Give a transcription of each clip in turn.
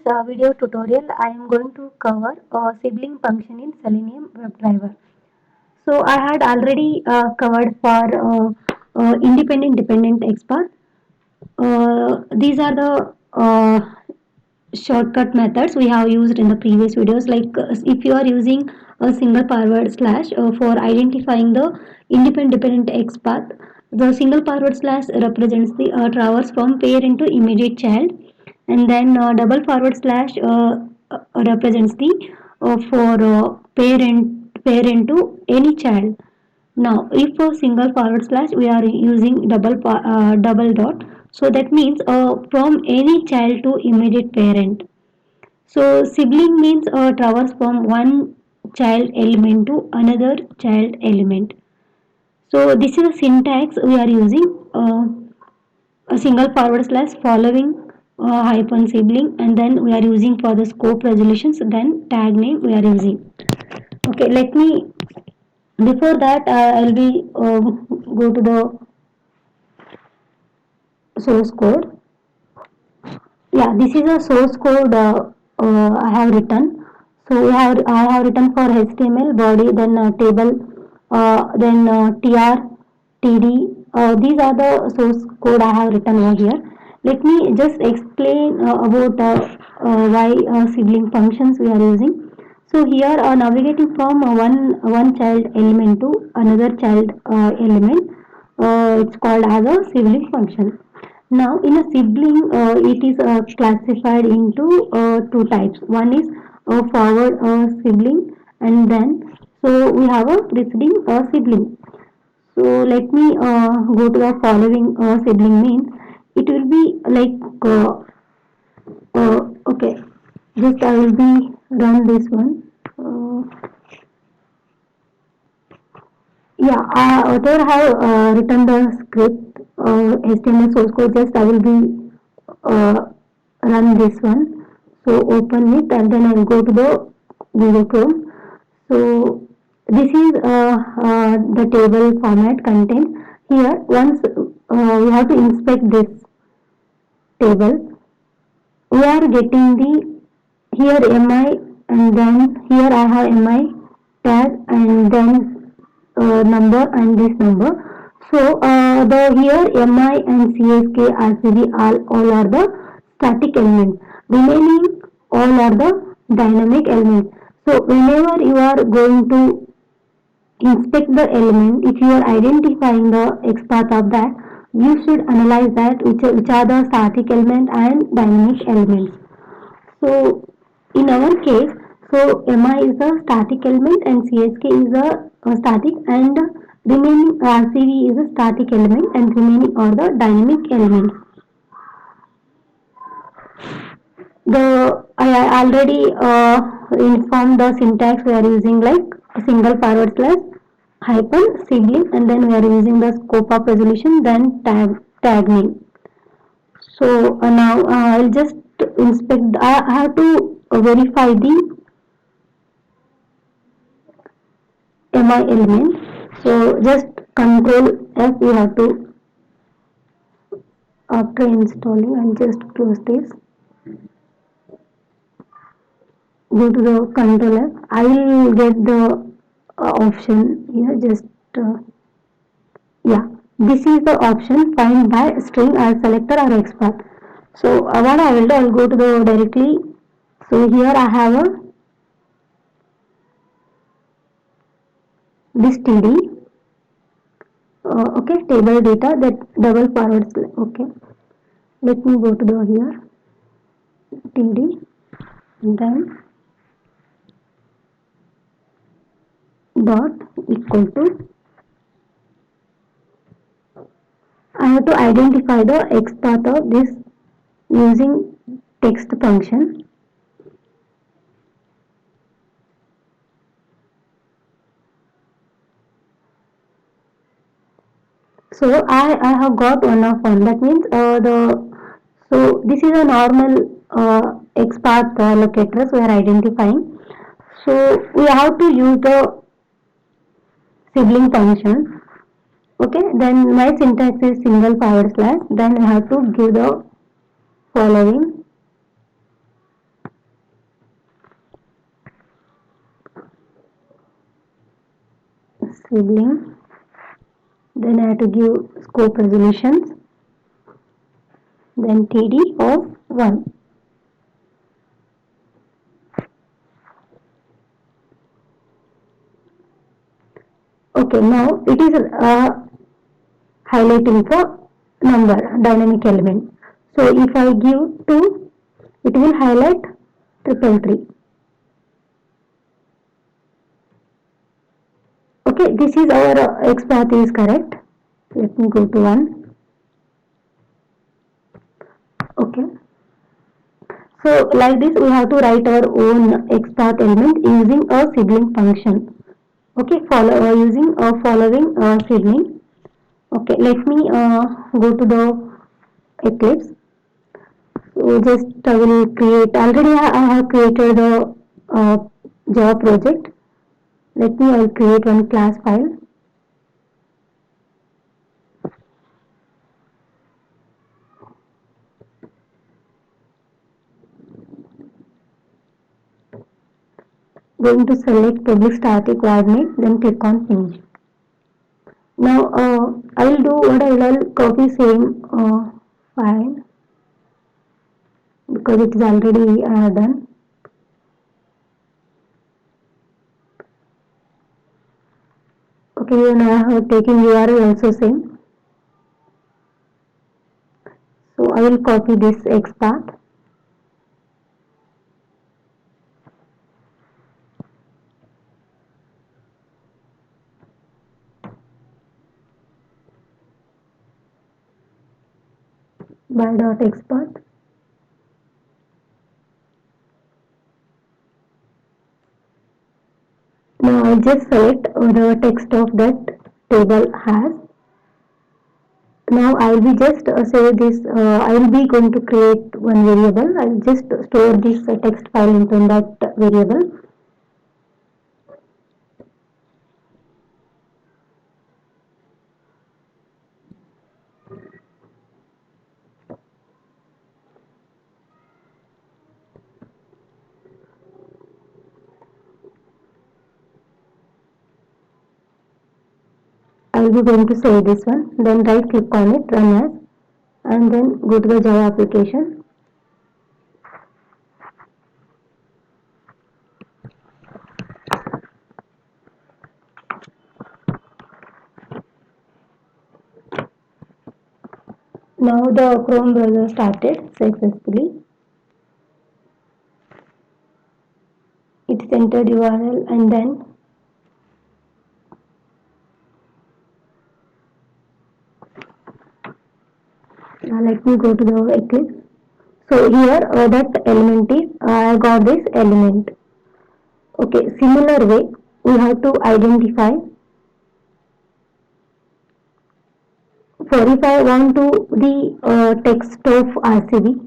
video tutorial, I am going to cover a sibling function in Selenium WebDriver. So I had already covered for independent dependent XPath. These are the shortcut methods we have used in the previous videos. Like if you are using a single forward slash for identifying the independent dependent XPath, the single forward slash represents the traverse from parent to immediate child, and then double forward slash represents the for parent to any child. Now, if for single forward slash we are using double dot, so that means from any child to immediate parent. So sibling means traverse from one child element to another child element. So this is a syntax we are using a single forward slash following hyphen sibling, and then we are using for the scope resolutions, then tag name we are using. Okay, let me before that I'll be go to the source code. Yeah, this is a source code I have written. So I have written for HTML body, then table, then tr, td. These are the source code I have written over here. Let me just explain about why sibling functions we are using. So here navigating from one child element to another child element, it's called as a sibling function. Now, in a sibling, it is classified into two types. One is a forward sibling, and then so we have a preceding sibling. So let me go to the following sibling means. It will be like okay. Just I will be run this one. Yeah, there I have written the script, HTML source code. Just I will be uh, run this one. So open it, and then I will go to the Google Chrome. So this is the table format content. Here, once we have to inspect this table, we are getting the here mi, and then here I have mi tag, and then number and this number. So the here mi and csk rcb all are the static elements, remaining all are the dynamic elements. So whenever you are going to inspect the element, if you are identifying the x path of that, you should analyze that which are the static element and dynamic elements. So in our case, so mi is a static element and csk is a static, and remaining rcv is a static element and remaining are the dynamic elements. The I already informed the syntax we are using, like a single forward slash hyphen sibling, and then we are using the scope of resolution, then tag name. So now I'll just inspect. I have to verify the mi element. So just control F you have to, after installing, and just close this. Go to the control F. I will get the option here. Just yeah, this is the option find by string as selector or XPath. So what I will do, I will go to the directly. So here I have a this td. Okay, table data, that double forward slash. Okay, let me go to the here td, and then dot equal to, I have to identify the x path of this using text function. So I have got one of one. That means so this is a normal x path locators we are identifying. So we have to use the sibling function. Okay, then my syntax is single forward slash. Then we have to give the following. sibling. Then I have to give scope resolutions. Then TD of 1. Okay, now it is highlighting for number dynamic element. So if I give 2, it will highlight triple 3. Okay, this is our X path is correct. Let me go to 1. Okay. So like this we have to write our own X path element using a sibling function. Okay, using a following sibling. Okay, let me go to the Eclipse. So just I will create, already I have created the uh, Java project. Let me, I will create one class file. Going to select public static void main, then click on finish. Now I will do what I will copy same file because it is already done. Okay, you now have taken URL also same. So I will copy this X path. By dot X path. Now I just select the text of that table has. Now I will be just say this, I will be going to create one variable. I will just store this text file into that variable. I will be going to save this one. Then right click on it, run as, and then go to the Java application. Now the Chrome browser started successfully. It entered URL and then now let me go to the Eclipse. So here that element is I got this element. Okay, similar way we have to identify. For if I want to the text of RCB,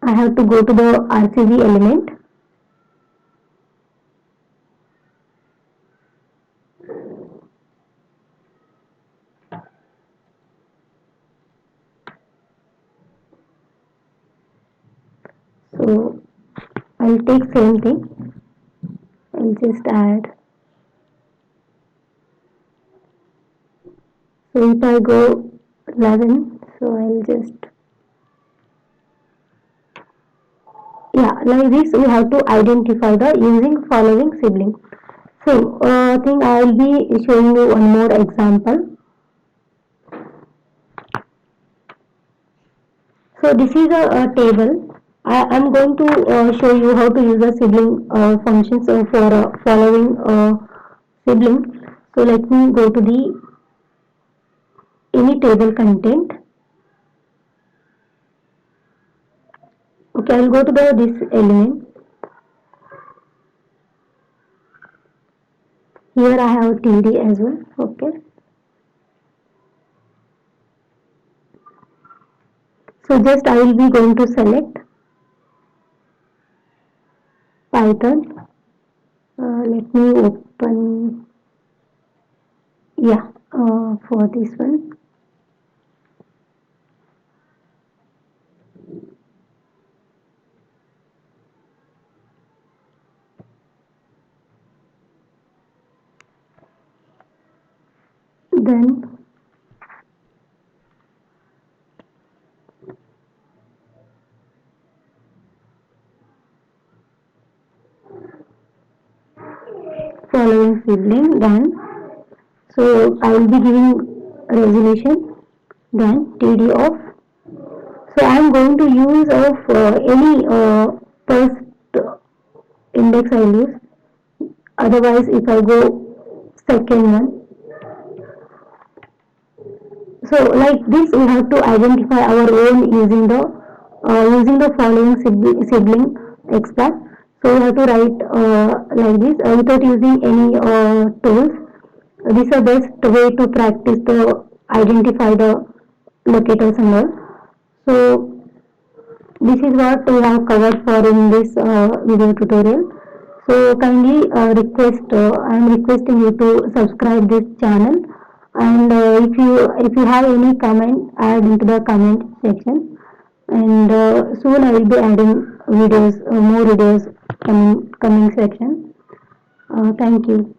I have to go to the RCB element. So I'll take same thing. I'll just add. So if I go 11, so I'll just, yeah, like this we have to identify the using following sibling. So I think I will be showing you one more example. So this is a table. I am going to show you how to use the sibling functions for following sibling. So let me go to the any table content. Okay, I will go to the this element. Here I have TD as well. Okay. So just I will be going to select Python. Let me open, yeah, for this one. then following sibling, then so I will be giving resolution, then TD of. So I am going to use of any first index I will use. Otherwise, if I go second one, so like this, we have to identify our own using the following sibling extract. So we have to write like this without using any tools. This is the best way to practice the identify the locators and all. So this is what we have covered for in this video tutorial. So kindly I am requesting you to subscribe this channel, and if you have any comment, add into the comment section, and soon I will be adding videos, more videos in coming section. Thank you.